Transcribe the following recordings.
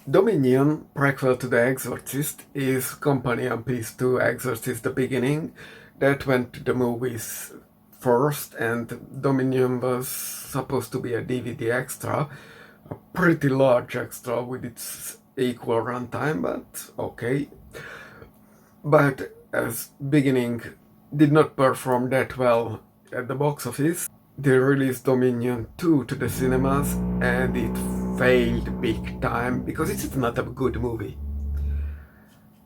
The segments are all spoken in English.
Dominion, prequel to The Exorcist, is companion piece to Exorcist the Beginning that went to the movies first, and Dominion was supposed to be a DVD extra, a pretty large extra with its equal runtime, but okay. But as Beginning did not perform that well at the box office, they released Dominion 2 to the cinemas and it failed big time because it's not a good movie.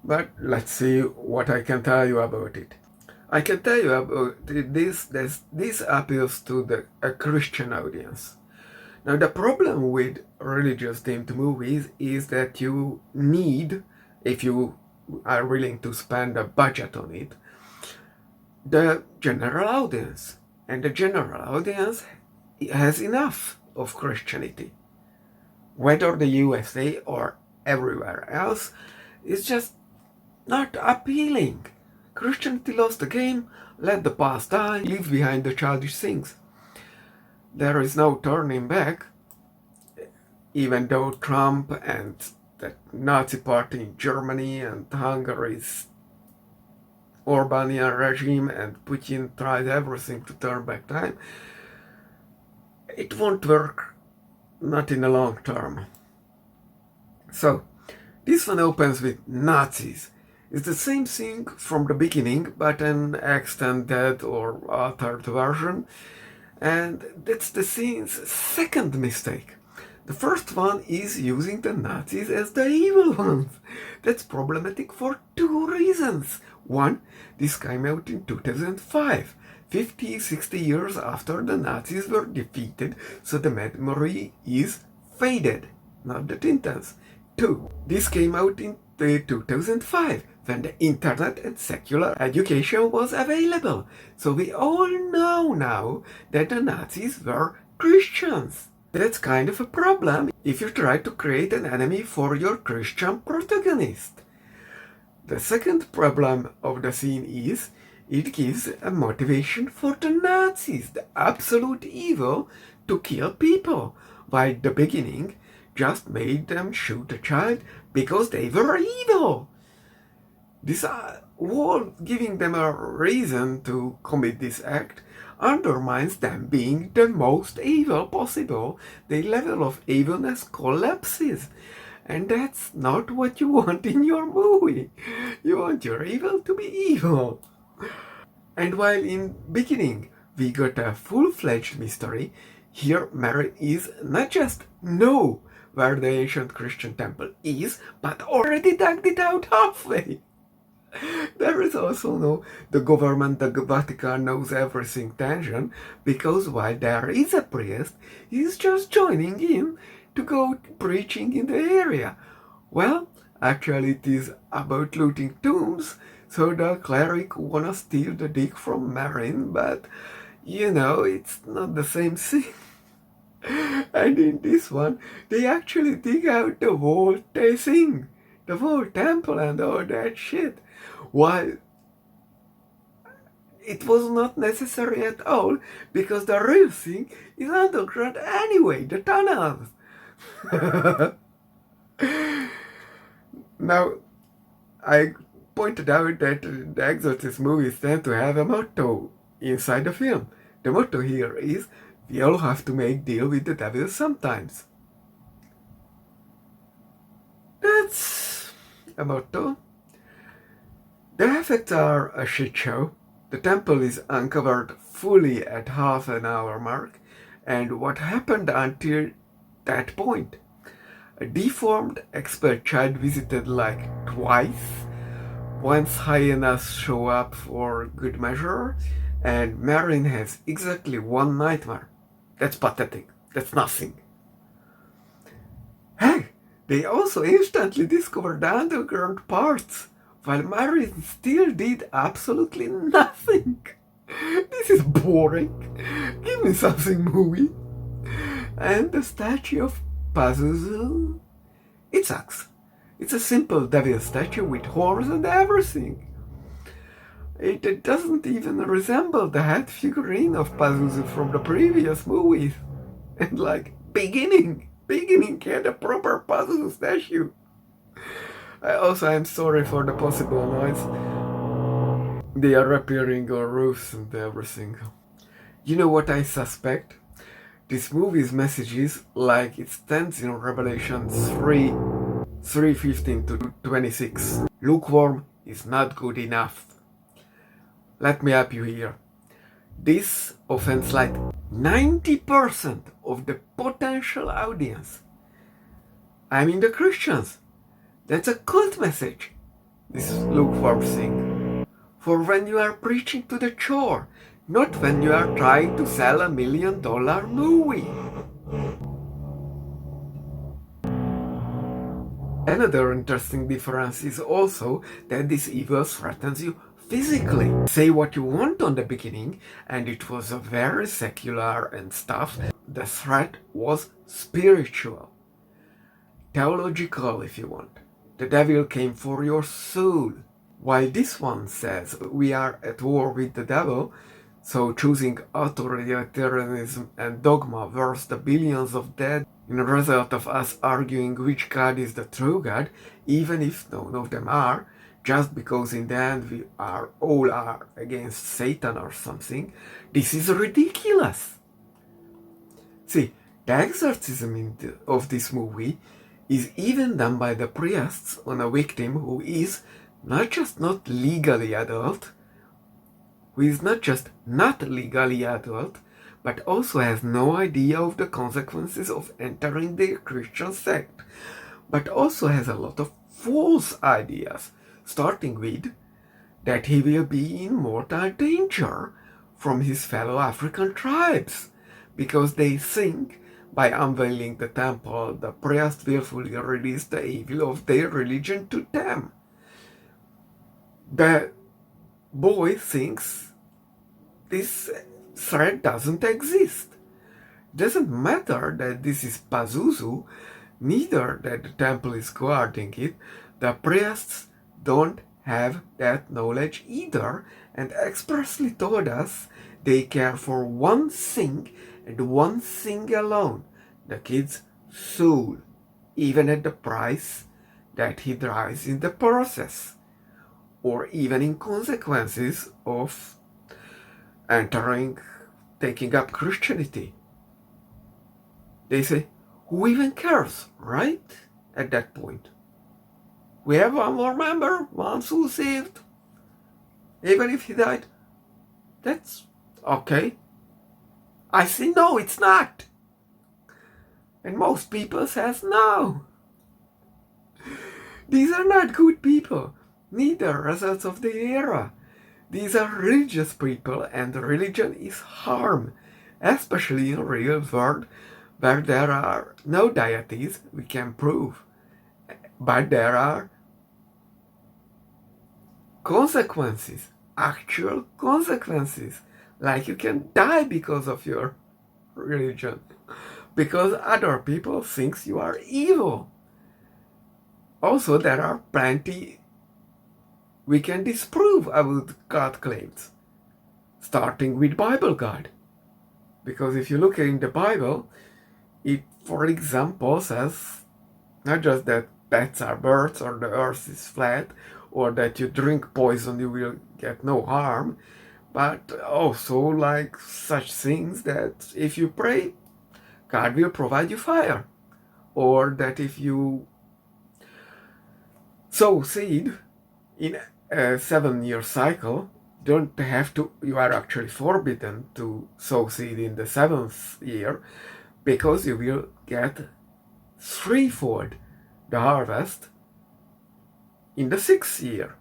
But let's see what I can tell you about it. I can tell you about this appeals to a Christian audience. Now the problem with religious themed movies is that you need, if you are willing to spend a budget on it, the general audience. And the general audience has enough of Christianity. Whether the USA or everywhere else, it's just not appealing. Christianity lost the game, let the past die, leave behind the childish things. There is no turning back, even though Trump and the Nazi party in Germany and Hungary's Orbanian regime and Putin tried everything to turn back time. It won't work, not in the long term. So, this one opens with Nazis. It's the same thing from the beginning, but an extended or altered version. And that's the scene's second mistake. The first one is using the Nazis as the evil ones. That's problematic for two reasons. One, this came out in 2005, 50, 60 years after the Nazis were defeated, so the memory is faded, not that intense. Two, this came out in 2005, when the internet and secular education was available, so we all know now that the Nazis were Christians. That's kind of a problem if you try to create an enemy for your Christian protagonist. The second problem of the scene is it gives a motivation for the Nazis, the absolute evil, to kill people, while the beginning just made them shoot a child because they were evil. This whole giving them a reason to commit this act undermines them being the most evil possible. The level of evilness collapses. And that's not what you want in your movie. You want your evil to be evil. And while in Beginning we got a full-fledged mystery, here Marin is not just know where the ancient Christian temple is, but already dug it out halfway. There is also no the government, the Vatican knows everything tension, because while there is a priest, he's just joining in to go preaching in the area. Well, actually it is about looting tombs, so the cleric wanna steal the dick from Marin, but you know, it's not the same thing. And in this one, they actually dig out the whole thing, the whole temple and all that shit. While it was not necessary at all, because the real thing is underground anyway, the tunnels. Now, I pointed out that the Exorcist movies tend to have a motto inside the film. The motto here is, we all have to make deal with the devil sometimes. That's a motto. The effects are a shit show. The temple is uncovered fully at half an hour mark, and what happened until that point? A deformed expert child visited like twice. Once hyenas show up for good measure, and Marin has exactly one nightmare. That's pathetic. That's nothing. Hey, they also instantly discovered the underground parts, while Marin still did absolutely nothing. This is boring. Give me something movie. And the statue of Pazuzu? It sucks. It's a simple devil statue with horns and everything. It doesn't even resemble the head figurine of Pazuzu from the previous movies. And like, Beginning. beginning had a proper puzzle statue. I'm sorry for the possible noise. They are repairing our roofs and everything. You know what I suspect? This movie's messages, like it stands in Revelation 3:15 to 26. Lukewarm is not good enough. Let me help you here. This offends like 90% of the potential audience. I mean the Christians. That's a cult message, this lukewarm thing. For when you are preaching to the chore, not when you are trying to sell $1 million movie. Another interesting difference is also that this evil threatens you physically. Say what you want on the beginning, and it was a very secular and stuff. The threat was spiritual, theological if you want. The devil came for your soul. While this one says we are at war with the devil, so choosing authoritarianism and dogma versus the billions of dead in a result of us arguing which God is the true God, even if none of them are, just because in the end we are all are against Satan or something, this is ridiculous. See, the exorcism of this movie is even done by the priests on a victim who is not just not legally adult, but also has no idea of the consequences of entering the Christian sect, but also has a lot of false ideas, starting with that he will be in mortal danger from his fellow African tribes, because they think by unveiling the temple, the priest willfully release the evil of their religion to them. The boy thinks this threat doesn't exist. Doesn't matter that this is Pazuzu, neither that the temple is guarding it. The priests don't have that knowledge either, and expressly told us they care for one thing and one thing alone, the kid's soul, even at the price that he dies in the process, or even in consequences of taking up Christianity. They say, who even cares, right? At that point. We have one more member, one soul saved. Even if he died, that's okay. I say no, it's not. And most people says no. These are not good people, neither results of the era. These are religious people, and religion is harm, especially in real world where there are no deities we can prove, but there are consequences, actual consequences, like you can die because of your religion, because other people think you are evil. Also, there are plenty we can disprove about God claims, starting with Bible God. Because if you look in the Bible, it, for example, says not just that bats are birds or the earth is flat or that you drink poison you will get no harm, but also like such things that if you pray, God will provide you fire, or that if you sow seed in a 7-year cycle, you are actually forbidden to sow seed in the 7th year, because you will get threefold the harvest in the 6th year.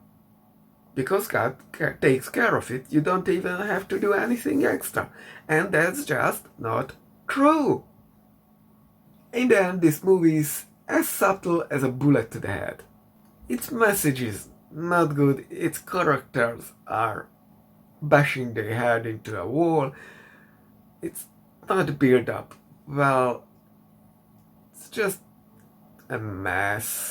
Because God takes care of it, you don't even have to do anything extra. And that's just not true. In the end, this movie is as subtle as a bullet to the head. Its message is not good, its characters are bashing their head into a wall. It's not built up well. It's just a mess.